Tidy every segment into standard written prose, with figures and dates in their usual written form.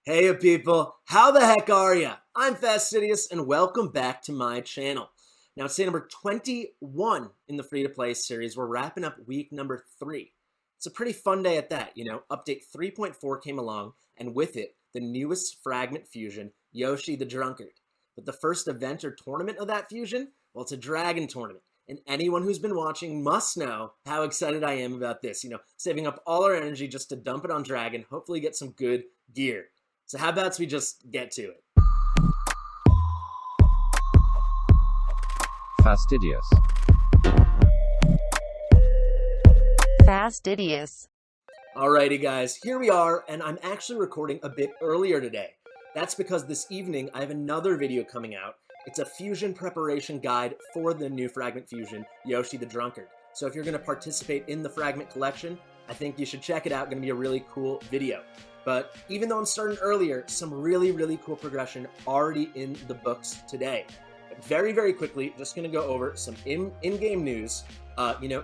Hey people, how the heck are ya? I'm Fastidious and welcome back to my channel. Now it's day number 21 in the free-to-play series. We're wrapping up week number 3. It's a pretty fun day at that, Update 3.4 came along, and with it, the newest fragment fusion, Yoshi the Drunkard. But the first event or tournament of that fusion? Well, it's a dragon tournament. And anyone who's been watching must know how excited I am about this. Saving up all our energy just to dump it on dragon, hopefully get some good gear. So how about we just get to it? Fastidious. Fastidious. Alrighty guys, here we are, and I'm actually recording a bit earlier today. That's because this evening I have another video coming out. It's a fusion preparation guide for the new fragment fusion, Yoshi the Drunkard. So if you're going to participate in the fragment collection, I think you should check it out. It's going to be a really cool video. But even though I'm starting earlier, some really cool progression already in the books today. But very quickly, just going to go over some in-game news.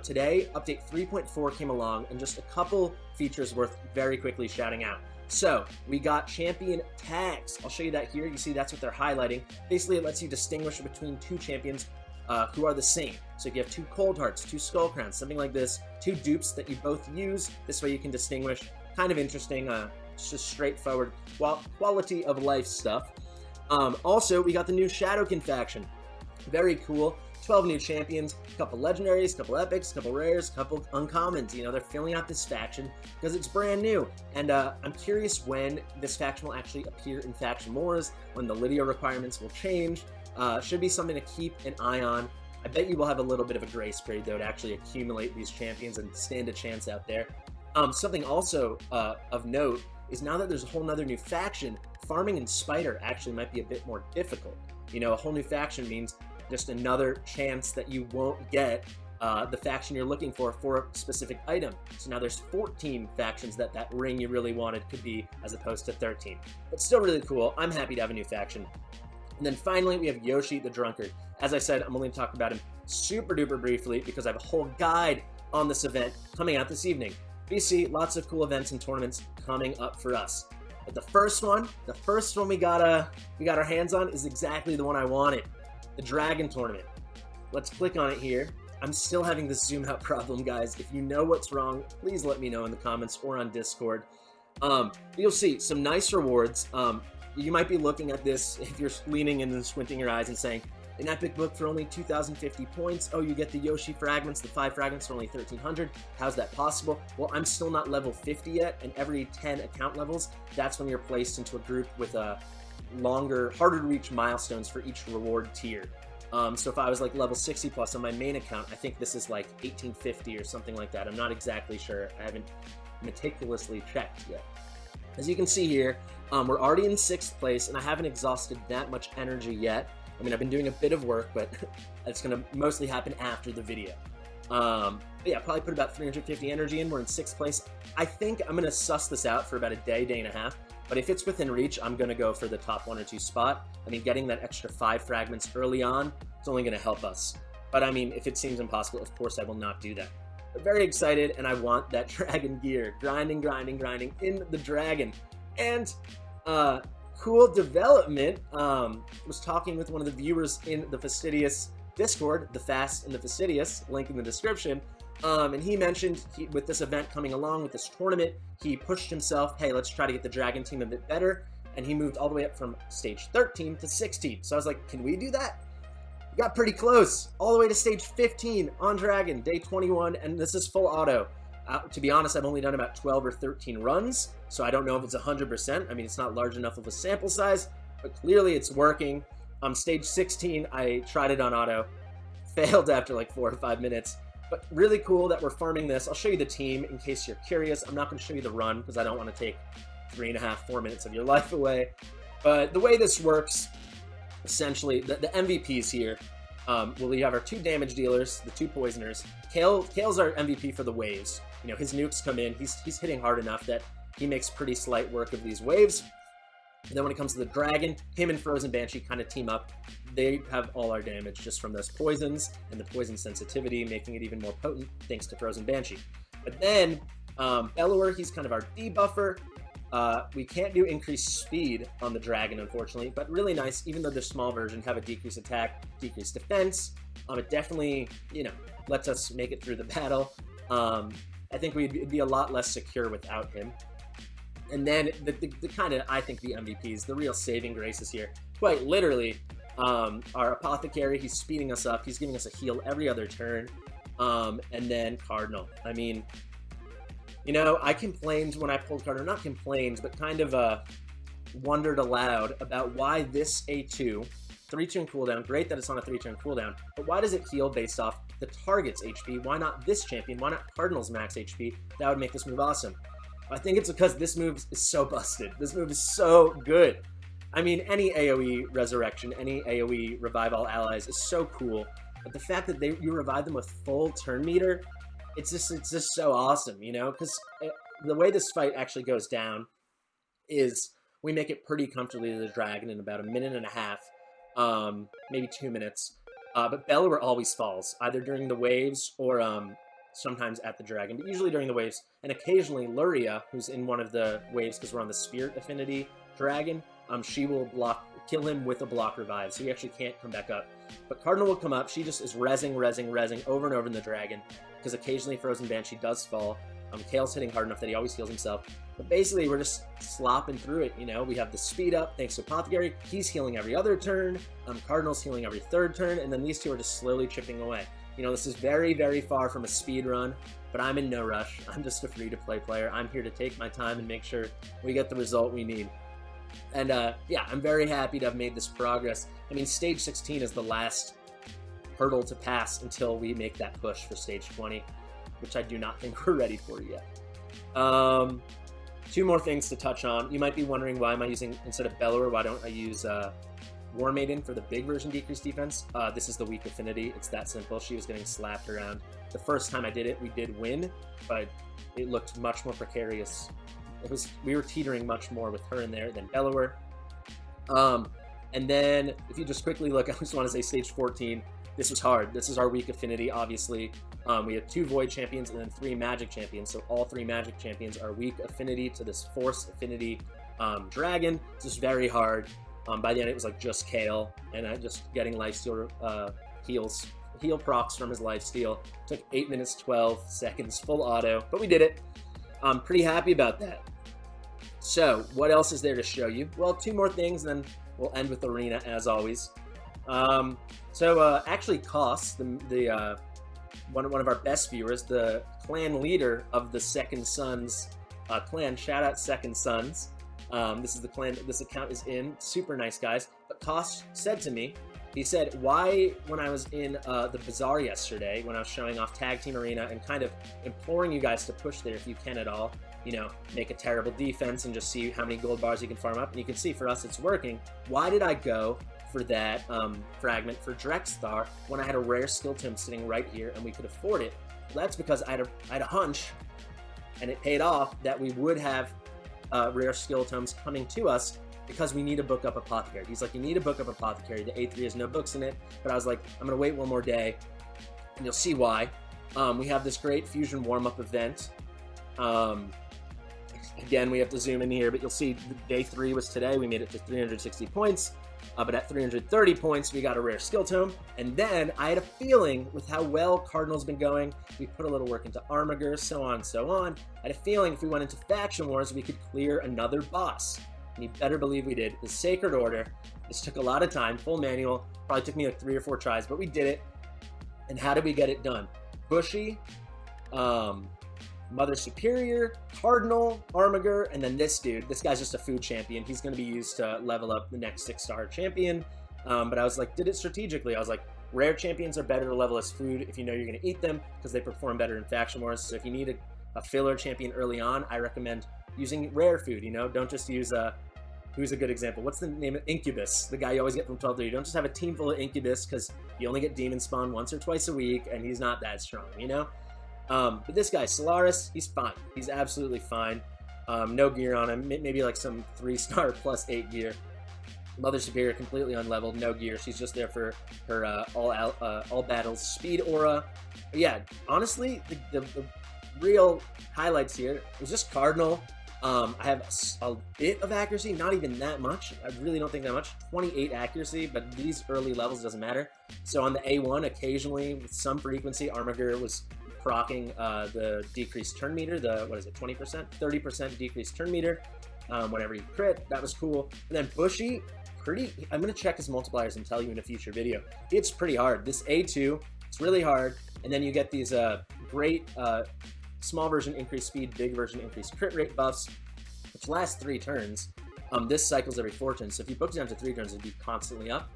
Today, update 3.4 came along, and just a couple features worth very quickly shouting out. So, we got champion tags. I'll show you that here. You see that's what they're highlighting. Basically, it lets you distinguish between two champions who are the same. So if you have 2 Cold Hearts, 2 Skull Crowns, something like this, 2 dupes that you both use, this way you can distinguish. Kind of interesting. It's just straightforward quality of life stuff. Also, we got the new Shadowkin faction. Very cool. 12 new champions, a couple legendaries, a couple epics, a couple rares, a couple uncommons. They're filling out this faction because it's brand new. And I'm curious when this faction will actually appear in Faction Wars, when the Lydia requirements will change. Should be something to keep an eye on. I bet you will have a little bit of a grace period, though, to actually accumulate these champions and stand a chance out there. Something also of note is now that there's a whole nother new faction, farming in Spider actually might be a bit more difficult. A whole new faction means just another chance that you won't get the faction you're looking for a specific item. So now there's 14 factions that ring you really wanted could be, as opposed to 13. But still really cool. I'm happy to have a new faction. And then finally, we have Yoshi the Drunkard. As I said, I'm only going to talk about him super duper briefly because I have a whole guide on this event coming out this evening. BC, lots of cool events and tournaments coming up for us. But the first one we got our hands on is exactly the one I wanted. The Dragon Tournament. Let's click on it here. I'm still having this zoom out problem, guys. If you know what's wrong, please let me know in the comments or on Discord. You'll see some nice rewards. You might be looking at this if you're leaning in and squinting your eyes and saying, an epic book for only 2,050 points. Oh, you get the Yoshi fragments, the 5 fragments for only 1,300. How's that possible? Well, I'm still not level 50 yet, and every 10 account levels, that's when you're placed into a group with longer, harder to reach milestones for each reward tier. So if I was like level 60 plus on my main account, I think this is like 1850 or something like that. I'm not exactly sure. I haven't meticulously checked yet. As you can see here, we're already in 6th place, and I haven't exhausted that much energy yet. I mean, I've been doing a bit of work, but it's going to mostly happen after the video. But yeah, probably put about 350 energy in. We're in 6th place. I think I'm going to suss this out for about a day and a half. But if it's within reach, I'm going to go for the top 1 or 2 spot. I mean, getting that extra 5 fragments early on is only going to help us. But I mean, if it seems impossible, of course I will not do that. But very excited, and I want that dragon gear. Grinding in the dragon. And, cool development. Was talking with one of the viewers in the Fastidious Discord, the Fast and the Fastidious, link in the description. And he mentioned with this event coming along, with this tournament, he pushed himself, hey, let's try to get the Dragon team a bit better. And he moved all the way up from stage 13 to 16. So I was like, can we do that? We got pretty close. All the way to stage 15 on Dragon, day 21, and this is full auto. To be honest, I've only done about 12 or 13 runs, so I don't know if it's 100%. I mean, it's not large enough of a sample size, but clearly it's working. Stage 16, I tried it on auto. Failed after like 4 or 5 minutes. But really cool that we're farming this. I'll show you the team in case you're curious. I'm not going to show you the run because I don't want to take 3.5, 4 minutes of your life away. But the way this works, essentially, the MVPs here, we have our 2 damage dealers, the 2 poisoners. Kale's our MVP for the waves. His nukes come in. He's hitting hard enough that he makes pretty slight work of these waves. And then when it comes to the dragon, him and Frozen Banshee kind of team up. They have all our damage just from those poisons and the poison sensitivity, making it even more potent thanks to Frozen Banshee. But then Bellower, he's kind of our debuffer. We can't do increased speed on the dragon, unfortunately, but really nice, even though the small version have a decreased attack, decreased defense. It definitely, lets us make it through the battle. I think we'd be a lot less secure without him. And then the kind of, I think, the MVPs, the real saving graces here, quite literally, our Apothecary. He's speeding us up. He's giving us a heal every other turn. And then Cardinal. I mean, I complained when I pulled Cardinal, not complained, but kind of wondered aloud about why this A2, 3-turn cooldown, great that it's on a 3-turn cooldown, but why does it heal based off the target's HP? Why not this champion? Why not Cardinal's max HP? That would make this move awesome. I think it's because this move is so busted. This move is so good. I mean, any AoE resurrection, any AoE revive all allies is so cool, but the fact that you revive them with full turn meter, it's just so awesome, because the way this fight actually goes down is we make it pretty comfortably to the dragon in about a minute and a half, maybe 2 minutes. But Bellower always falls, either during the waves or sometimes at the dragon, but usually during the waves. And occasionally Luria, who's in one of the waves because we're on the Spirit Affinity dragon, she will kill him with a block revive, so he actually can't come back up. But Cardinal will come up. She just is rezzing over and over in the dragon, because occasionally Frozen Banshee does fall. Kale's hitting hard enough that he always heals himself. But basically, we're just slopping through it, We have the speed up thanks to Apothecary. He's healing every other turn. Cardinal's healing every third turn, and then these two are just slowly chipping away. This is very, very far from a speed run, but I'm in no rush. I'm just a free-to-play player. I'm here to take my time and make sure we get the result we need. And yeah, I'm very happy to have made this progress. I mean, stage 16 is the last hurdle to pass until we make that push for stage 20, which I do not think we're ready for yet. 2 more things to touch on. You might be wondering, why am I using, instead of Bellower, why don't I use War Maiden for the big version decreased defense? This is the weak affinity. It's that simple. She was getting slapped around. The first time I did it, we did win, but it looked much more precarious. We were teetering much more with her in there than Bellower. And then, if you just quickly look, I just want to say stage 14, this was hard. This is our weak affinity, obviously. We have 2 Void champions and then 3 Magic champions, so all 3 Magic champions are weak affinity to this Force affinity dragon. This is very hard. By the end, it was like just Kale, and I just getting lifesteal heal procs from his lifesteal. Took 8 minutes 12 seconds, full auto, but we did it. I'm pretty happy about that. So, what else is there to show you? Well, 2 more things, and then we'll end with Arena, as always. Actually, Koss, one of our best viewers, the clan leader of the Second Sons clan, shout out Second Sons. This is the clan that this account is in. Super nice guys. But Koss said to me, he said, why, when I was in the bazaar yesterday, when I was showing off Tag Team Arena and kind of imploring you guys to push there if you can at all, make a terrible defense and just see how many gold bars you can farm up, and you can see for us it's working. Why did I go for that fragment for Drexthar when I had a rare skill tome sitting right here and we could afford it? Well, that's because I had a hunch, and it paid off, that we would have rare skill tomes coming to us because we need to book up Apothecary. He's like, you need to book up Apothecary. The A3 has no books in it, but I was like, I'm going to wait 1 more day, and you'll see why. We have this great Fusion warm-up event. Again, we have to zoom in here, but you'll see day 3 was today. We made it to 360 points, but at 330 points, we got a rare skill tome. And then I had a feeling, with how well Cardinal's been going, we put a little work into Armiger, so on and so on. I had a feeling if we went into Faction Wars, we could clear another boss. And you better believe we did. The Sacred Order. This took a lot of time, full manual. Probably took me like 3 or 4 tries, but we did it. And how did we get it done? Bushy, Mother Superior, Cardinal, Armiger, and then this dude. This guy's just a food champion. He's going to be used to level up the next 6-star champion. But I was like, did it strategically. I was like, rare champions are better to level as food if you know you're going to eat them, because they perform better in Faction Wars. So if you need a filler champion early on, I recommend using rare food, Don't just use who's a good example? What's the name of Incubus? The guy you always get from 12-3. You don't just have a team full of Incubus because you only get Demon Spawn once or twice a week, and he's not that strong, But this guy, Solaris, he's fine. He's absolutely fine. No gear on him. Maybe like some 3-star plus 8 gear. Mother Superior, completely unleveled, no gear. She's just there for her all battles speed aura. But yeah, honestly, the real highlights here was just Cardinal. I have a bit of accuracy, not even that much. I really don't think that much. 28 accuracy, but these early levels doesn't matter. So on the A1, occasionally, with some frequency, Armiger was proccing the decreased turn meter, the, 20%? 30% decreased turn meter whenever he crit. That was cool. And then Bushy, I'm going to check his multipliers and tell you in a future video. It's pretty hard. This A2, it's really hard. And then you get these great small version increased speed, big version increased crit rate buffs, which last 3 turns. This cycles every 4 turns, so if you book down to 3 turns, it'd be constantly up.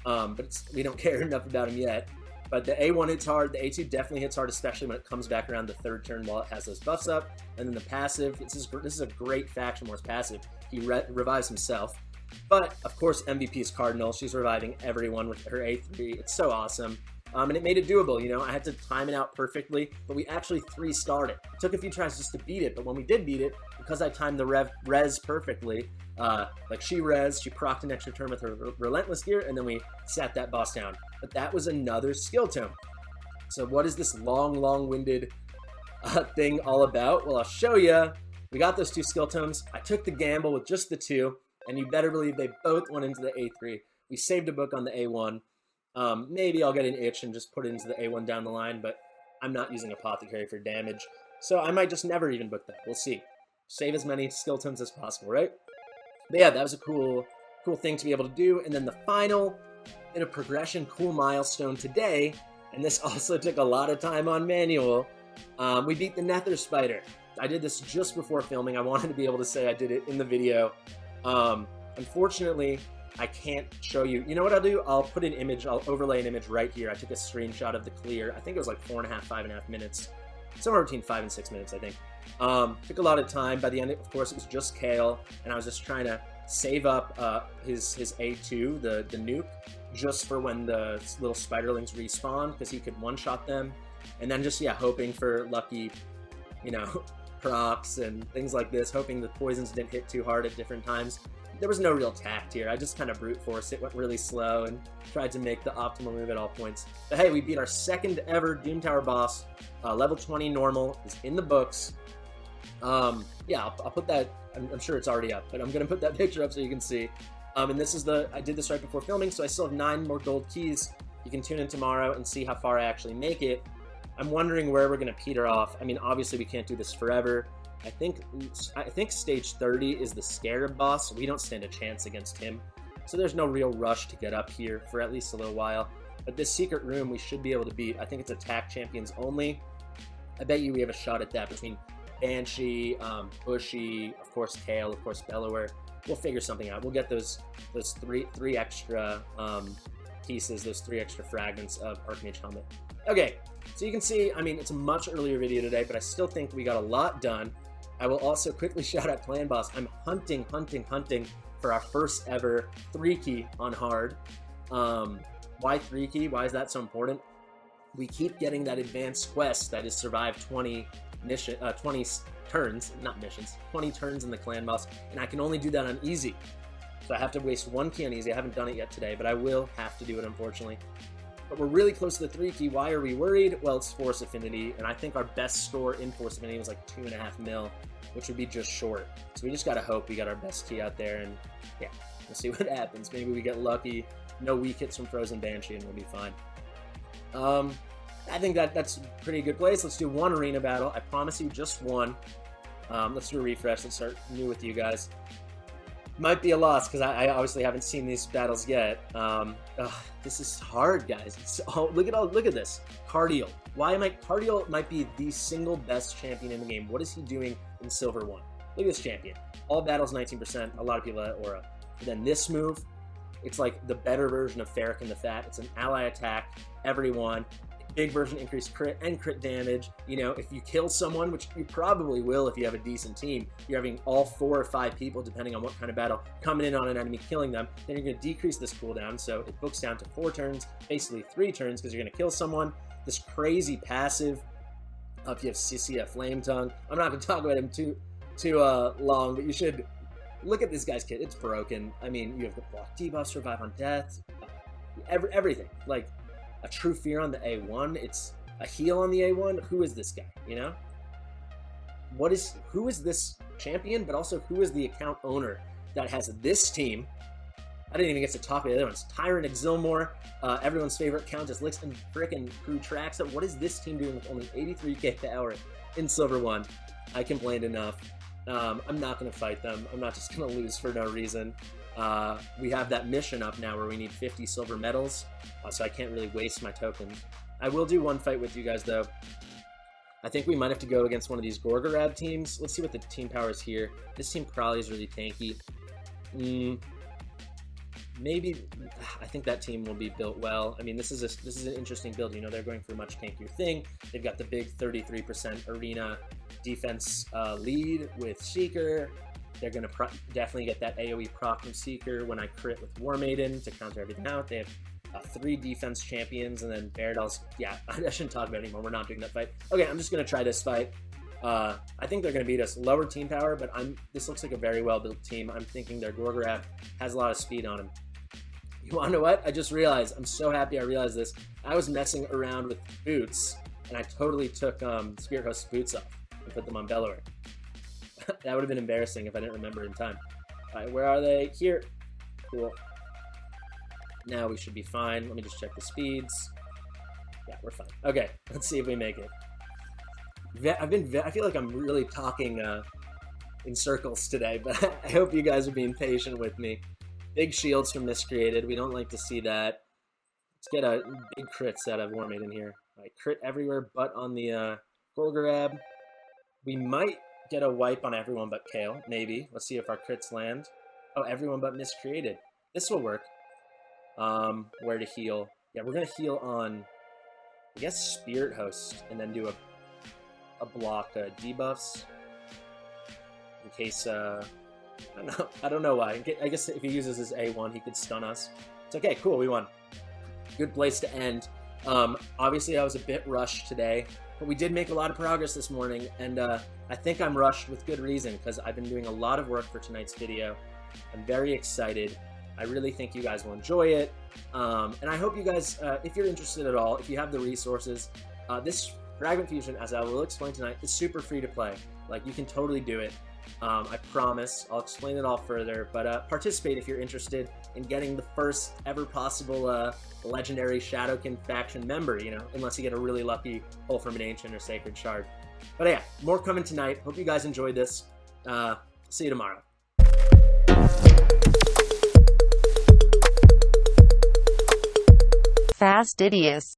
But we don't care enough about him yet. But the A1 hits hard, the A2 definitely hits hard, especially when it comes back around the 3rd turn while it has those buffs up. And then the passive, this is a great Faction Wars passive. He revives himself. But, of course, MVP is Cardinal. She's reviving everyone with her A3. It's so awesome. And it made it doable, you know. I had to time it out perfectly, but we actually 3-starred it. It took a few tries just to beat it, but when we did beat it, because I timed the res perfectly, like she procced an extra turn with her Relentless gear, and then we sat that boss down. But that was another skill tome. So what is this long-winded thing all about? Well, I'll show you. We got those 2 skill tomes. I took the gamble with just the 2, and you better believe they both went into the A3. We saved a book on the A1. Maybe I'll get an itch and just put it into the A1 down the line, but I'm not using Apothecary for damage, so I might just never even book that. We'll see. Save as many skill tomes as possible, right? But yeah, that was a cool thing to be able to do. And then the final bit of progression, cool milestone today, and this also took a lot of time on manual. We beat the Nether Spider. I did this just before filming. I wanted to be able to say I did it in the video. Unfortunately, I can't show you. You know what I'll do? I'll put an image, I'll overlay an image right here. I took a screenshot of the clear. I think it was like 4.5, 5.5 minutes. Somewhere between 5 and 6 minutes, I think. Took a lot of time. By the end, of course, it was just Kale, and I was just trying to save up his A2, the nuke, just for when the little spiderlings respawn, because he could one-shot them. And then just, yeah, hoping for lucky, you know, procs and things like this, hoping the poisons didn't hit too hard at different times. There was no real tact here. I just kind of brute forced it, went really slow, and tried to make the optimal move at all points. But hey, we beat our 2nd ever Doom Tower boss. Level 20 normal is in the books. Yeah, I'll put that, I'm sure it's already up, but I'm going to put that picture up so you can see. And this is I did this right before filming, so I still have 9 more gold keys. You can tune in tomorrow and see how far I actually make it. I'm wondering where we're going to peter off. I mean, obviously we can't do this forever. I think stage 30 is the Scarab boss, so we don't stand a chance against him. So there's no real rush to get up here for at least a little while. But this secret room we should be able to beat. I think it's attack champions only. I bet you we have a shot at that between Banshee, Bushy, of course Kale, of course Bellower. We'll figure something out. We'll get those three extra pieces, those 3 extra fragments of Archmage Helmet. Okay, so you can see, I mean, it's a much earlier video today, but I still think we got a lot done. I will also quickly shout out Clan Boss. I'm hunting for our first ever 3-key on hard. Why 3-key? Why is that so important? We keep getting that advanced quest that is survive 20 turns, not missions, 20 turns in the Clan Boss, and I can only do that on easy. So I have to waste 1 key on easy. I haven't done it yet today, but I will have to do it, unfortunately. But we're really close to the 3-key. Why are we worried? Well, it's Force Affinity, and I think our best score in Force Affinity was like 2.5 mil, which would be just short. So we just gotta hope we got our best key out there, and yeah, we'll see what happens. Maybe we get lucky, no weak hits from Frozen Banshee, and we'll be fine. I think that's a pretty good place. Let's do 1 arena battle. I promise you just 1. Let's do a refresh. Let's start new with you guys. Might be a loss because I obviously haven't seen these battles yet. This is hard, guys. Look at this. Cardial. Cardial might be the single best champion in the game. What is he doing in Silver 1? Look at this champion. All battles 19%. A lot of people at Aura. And then this move, it's like the better version of Farrakhan the Fat. It's an ally attack. Everyone. Big version, increased crit and crit damage. You know, if you kill someone, which you probably will if you have a decent team, you're having all 4 or 5 people, depending on what kind of battle, coming in on an enemy, killing them, then you're going to decrease this cooldown, so it books down to 4 turns, basically 3 turns, because you're going to kill someone. This crazy passive, if you have Sissy, Flame Tongue. I'm not going to talk about him too long, but you should look at this guy's kit. It's broken. I mean, you have the block debuff, survive on death, everything. Like, a True Fear on the A1, it's a heal on the A1. Who is this guy, you know? who is this champion, but also who is the account owner that has this team? I didn't even get to talk about the other ones. Tyrant Exilmore, everyone's favorite Countess Licks, and frickin' Crew Traxa. What is this team doing with only 83k power in Silver 1? I complained enough. I'm not going to fight them. I'm not just going to lose for no reason. We have that mission up now where we need 50 silver medals, so I can't really waste my tokens. I will do one fight with you guys, though. I think we might have to go against one of these Gorgorab teams. Let's see what the team power is here. This team probably is really tanky. Maybe, I think that team will be built well. I mean, this is an interesting build. You know, they're going for a much tankier thing. They've got the big 33% arena defense lead with Seeker. They're going to definitely get that AoE proc from Seeker when I crit with War Maiden to counter everything out. They have 3 defense champions, and then Baradal's, yeah, I shouldn't talk about it anymore. We're not doing that fight. Okay, I'm just going to try this fight. I think they're going to beat us. Lower team power, but this looks like a very well-built team. I'm thinking their Gorgorab has a lot of speed on him. You want to know what? I just realized, I'm so happy I realized this. I was messing around with boots, and I totally took Spirit Host's boots off and put them on Bellower. That would have been embarrassing if I didn't remember in time. All right, where are they? Here. Cool. Now we should be fine. Let me just check the speeds. Yeah, we're fine. Okay, let's see if we make it. I feel like I'm really talking in circles today, but I hope you guys are being patient with me. Big shields from Miscreated. We don't like to see that. Let's get a big crits out of War Maiden here. All right, crit everywhere but on the Gorgorab. We might get a wipe on everyone but Kale, maybe. Let's see if our crits land. Oh, everyone but Miscreated. This will work. Where to heal? Yeah, we're going to heal on, I guess, Spirit Host, and then do a block debuffs in case... I don't know why. I guess if he uses his A1, he could stun us. It's okay, cool, we won. Good place to end. Obviously, I was a bit rushed today, but we did make a lot of progress this morning, and I think I'm rushed with good reason, because I've been doing a lot of work for tonight's video. I'm very excited. I really think you guys will enjoy it. And I hope you guys, if you're interested at all, if you have the resources, this Fragment Fusion, as I will explain tonight, is super free to play. Like, you can totally do it. I promise. I'll explain it all further, but participate if you're interested in getting the first ever possible legendary Shadowkin faction member, you know, unless you get a really lucky pull from an Ancient or Sacred Shard. But yeah, more coming tonight. Hope you guys enjoyed this. See you tomorrow. Fastidious.